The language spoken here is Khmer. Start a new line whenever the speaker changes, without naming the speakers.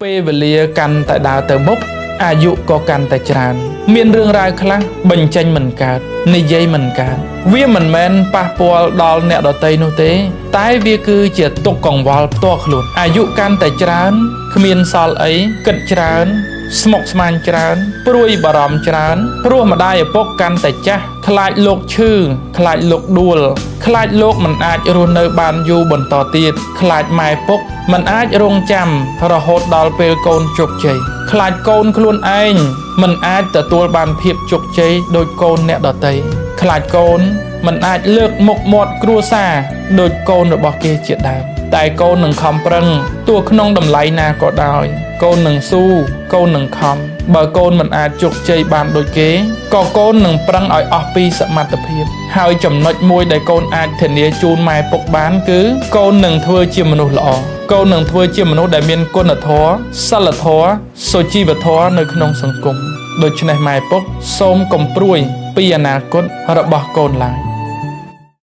ពេលវេលាកាន់តែដើរទៅមុខអាយុក៏កាន់តែច្រើនមានរឿងរ៉ាវខ្លះបញ្ចេញមិនកើតនិយាយមិនកើតវាមិនមែនប៉ះពាល់ដល់អ្នកដទៃនោះទេតែវាគឺជាទុក្ខកង្វល់ផ្ទាល់ខ្លួនអាយុកាន់តែច្រើនគ្មានសល់អីគិតច្រើនស្មុគស្មាញច្រើនព្រួយបារម្ភច្រើនព្រោះម្ដាយឪពុកកាន់តែចាស់ខ្លាចលោកឈឺខ្លាចលោកដួលខ្លាចលោកមិនអាចរស់នៅបានយូរបន្តទៀតខ្លាចម៉ែពុកមិនអាចរងចាំរហូតដល់ពេលកូនជោគជ័យខ្លាចកូនខ្លួនឯងមិនអាចទទួលបានភាពជោគជ័យដោយកូនអ្នកដទៃខ្លាចកូនមិនអាចលើកមុខមាត់គ្រួសារដោយកូនរបស់គេជាដើមតែកូននឹងខំប្រឹងទោះក្នុងតម្លៃណាក៏ដោយកូននឹងស៊ូកូននឹងខំបើកូនមិនអាចជោគជ័យបានដូចគេក៏កូននឹងប្រឹងឲ្យអស់ពីសមត្ថភាពហើយចំណុចមួយដែលកូនអាចធានាជូនម៉ែពុកបានគឺកូននឹងធ្វើជាមនុស្សល្អកូននឹងធ្វើជាមនុស្សដែលមានគុណធម៌សិលធម៌សុជីវធម៌នៅក្នុងសង្គមដូច្នេះម៉ែពុកសូមកុំព្រួយពីអនាគតរបស់កូនឡើយ